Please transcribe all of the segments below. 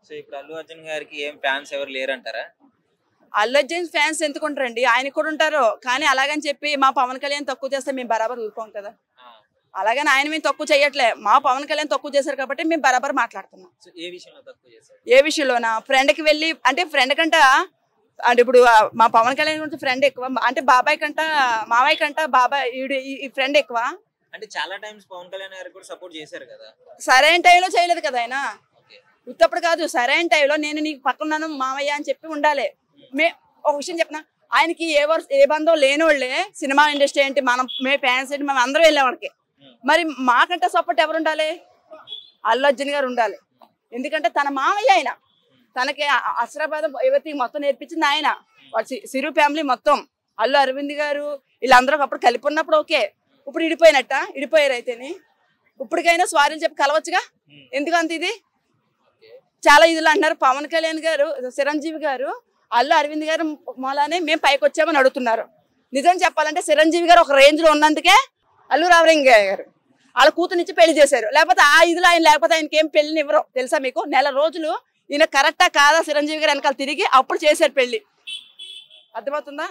So ఇప్పుడు అల్లు అర్జున్ గారికి ఏం ఫ్యాన్స్ ఎవరు లేరంటారా? అల్లు అర్జున్ ఫ్యాన్స్ ఎందుకుంటారండి, ఆయనకు కూడా ఉంటారు. కానీ అలాగని చెప్పి మా పవన్ కళ్యాణ్ తక్కువ చేస్తే మేము బరాబర్ ఊరుకోం కదా. అలాగని ఆయన మేము తక్కువ చేయట్లే, మా పవన్ కళ్యాణ్ తక్కువ చేశారు కాబట్టి మేము బరాబర్ మాట్లాడుతున్నాం. ఏ విషయంలో తక్కువ చేశారు? ఏ విషయంలోనా? ఫ్రెండ్కి వెళ్ళి అంటే ఫ్రెండ్ కంట అంటే ఇప్పుడు మా పవన్ కళ్యాణ్ గురించి ఫ్రెండ్ ఎక్కువ, అంటే బాబాయ్ కంట మావయ్య కంట బాబాయ్ ఈ ఫ్రెండ్ ఎక్కువ. అంటే చాలా టైమ్స్ పవన్ కళ్యాణ్ గారికి కూడా సపోర్ట్ చేశారు కదా. సరైన టైంలో చేయలేదు కదా ఆయన. ఉత్తప్పుడు కాదు, సరైన టైంలో నేను నీకు పక్కన్నాను మావయ్య అని చెప్పి ఉండాలి. ఒక విషయం చెప్పిన, ఆయనకి ఏ బంధం లేనివాళ్ళే సినిమా ఇండస్ట్రీ ఏంటి, మేము ఫ్యాన్స్ ఏంటి, మేము అందరూ వెళ్ళేవాడికి. మరి మాకంటే సపోర్ట్ ఎవరు ఉండాలి? అల్లు అర్జున్ గారు ఉండాలి. ఎందుకంటే తన మావయ్య ఆయన, తనకి అశ్రాబాదం ఎవరికి మొత్తం నేర్పించింది ఆయన. సిరు ఫ్యామిలీ మొత్తం, అల్లు అరవింద్ గారు వీళ్ళందరూ అప్పుడు కలిపి ఉన్నప్పుడు ఓకే. ఇప్పుడు ఇడిపోయారు అయితేని. ఇప్పటికైనా స్వారీలు చెప్పి కలవచ్చుగా, ఎందుకు అంత ఇది? చాలా ఇదిలో అంటున్నారు. పవన్ కళ్యాణ్ గారు, చిరంజీవి గారు అల్లు అరవింద్ గారు మూలానే మేము పైకి వచ్చామని అడుగుతున్నారు. నిజం చెప్పాలంటే చిరంజీవి గారు ఒక రేంజ్ లో ఉన్నందుకే అల్లు రామలింగ గారు వాళ్ళ కూతురునిచ్చి పెళ్లి చేశారు. లేకపోతే ఆ ఇదిలో ఆయన లేకపోతే ఆయనకి ఏం పెళ్లిని ఇవ్వరు. తెలుసా మీకు? నెల రోజులు ఈయన కరెక్టా కాదా చిరంజీవి గారు వెనకాల తిరిగి అప్పుడు చేశారు పెళ్లి. అర్థమవుతుందా?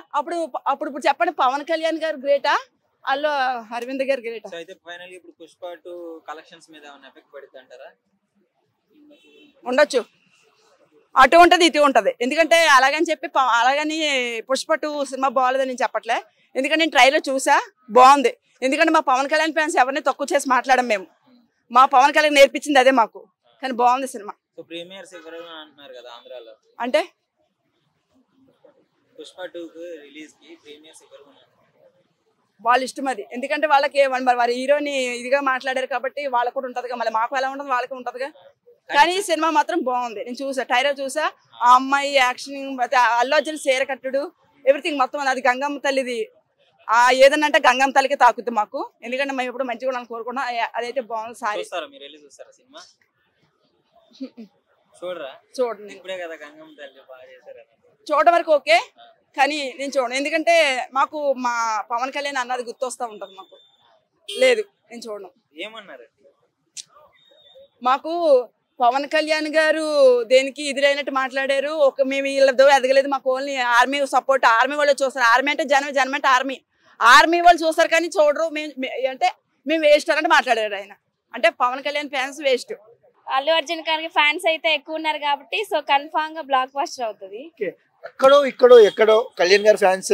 అప్పుడు చెప్పండి, పవన్ కళ్యాణ్ గారు గ్రేటా, అల్లు అరవింద్ గారు గ్రేటా? అయితే ఫైనల్లీ ఇప్పుడు పుష్ప 2 కలెక్షన్స్ మీద ఏమైనా ఎఫెక్ట్ పడుతుంది అంటారా? ఉండొచ్చు, అటు ఉంటది ఇటు ఉంటది. ఎందుకంటే అలాగని చెప్పి అలాగని పుష్ప 2 సినిమా బాగాలేదని నేను చెప్పట్లే. ఎందుకంటే నేను ట్రైలర్ చూసా, బాగుంది. ఎందుకంటే మా పవన్ కళ్యాణ్ ఫ్యాన్స్ ఎవరిని తక్కువ చేసి మాట్లాడడం మేము. మా పవన్ కళ్యాణ్ నేర్పించింది అదే మాకు. కానీ బాగుంది సినిమా. సో ప్రీమియర్స్ ఎవరు అంటున్నారు కదా ఆంధ్రాలో, అంటే పుష్ప 2 రిలీజ్ కి ప్రీమియర్స్ ఎవరు వాళ్ళ ఇష్టం అది. ఎందుకంటే వాళ్ళకి వారి హీరోని ఇదిగా మాట్లాడారు కాబట్టి వాళ్ళకు కూడా ఉంటదిగా, మళ్ళీ మాకు ఎలా ఉంటుంది వాళ్ళకి ఉంటదిగా. కానీ ఈ సినిమా మాత్రం బాగుంది. నేను చూసా, ట్రైలర్ చూసా. ఆ అమ్మాయి యాక్షన్, అల్లు అర్జున్ చీర కట్టుడు, ఎవ్రీథింగ్ మొత్తం అది గంగమ్మ తల్లిది. ఏదన్నా అంటే గంగమ్మ తల్లికి తాకుద్ది మాకు. ఎందుకంటే మేము ఎప్పుడు మంచిగా ఉండాలని కోరుకున్నాం. అదైతే బాగుంది. సారీ చూడండి, చూడడం వరకు ఓకే, కానీ నేను చూడను. ఎందుకంటే మాకు మా పవన్ కళ్యాణ్ అన్నది గుర్తొస్తా ఉంటుంది మాకు. లేదు, నేను చూడను. ఏమన్నారు? మాకు పవన్ కళ్యాణ్ గారు దేనికి ఎదురైనట్టు మాట్లాడారు. మేము వీళ్ళతో ఎదగలేదు, మాకు ఓన్లీ ఆర్మీ సపోర్ట్. ఆర్మీ వాళ్ళు చూస్తారు. ఆర్మీ అంటే జనం, జనం అంటే ఆర్మీ. ఆర్మీ వాళ్ళు చూస్తారు కానీ చూడరు. అంటే మేము వేస్ట్ అన్నట్టు మాట్లాడారు ఆయన. అంటే పవన్ కళ్యాణ్ ఫ్యాన్స్ వేస్ట్. అల్లు అర్జున్ గారికి ఫ్యాన్స్ అయితే ఎక్కువ ఉన్నారు కాబట్టి సో కన్ఫామ్ గా బ్లాక్ బస్టర్ అవుతుంది. ఎక్కడో కళ్యాణ్ గారి ఫ్యాన్స్,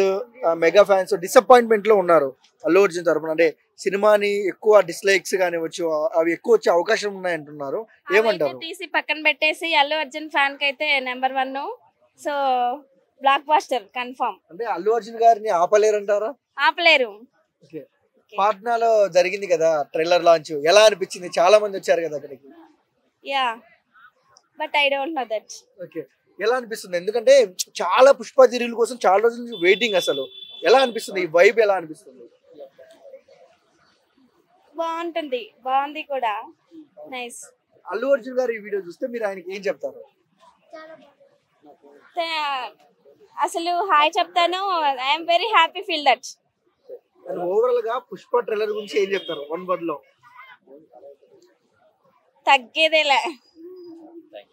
మెగా ఫ్యాన్స్ డిసప్పాయింట్మెంట్ లో ఉన్నారు అల్లు అర్జున్ తరపున. అంటే సినిమాని ఎక్కువ డిస్లైక్స్ కానివచ్చు, అవి ఎక్కువ వచ్చే అవకాశం ఉన్నాయంటున్నారు. ఏమంటారు? తీసి పక్కన పెట్టేసి అల్లు అర్జున్ ఫ్యాన్ కి అయితే number 1. So block buster confirm. అంటే అల్లు అర్జున్ గారిని ఆపలేరంటారా? ఆపలేరు. పాట్నాలో జరిగింది కదా ట్రైలర్ లాంచ్, ఎలా అనిపించింది? చాలా మంది వచ్చారు కదా అక్కడికి. Yeah, but I don't know that. Okay, ఎలా అనిపిస్తుంది? ఎందుకంటే చాలా పుష్ప రీల్ కోసం చాలా రోజుల నుంచి వెయిటింగ్. అసలు ఎలా అనిపిస్తుంది? ఈ వైబ్ ఎలా అనిపిస్తుంది? బాగుంటుంది, బాగుంది కూడా, నైస్. అల్లు అర్జున్ గారు ఈ వీడియో చూస్తే మీరు ఆయనకి ఏం చెప్తారు? అసలు హాయ్ చెప్తాను. I'm very happy feel that. Overall గా పుష్ప ట్రైలర్ గురించి ఏం చెప్తారు 1 word లో? తగ్గేదేలే.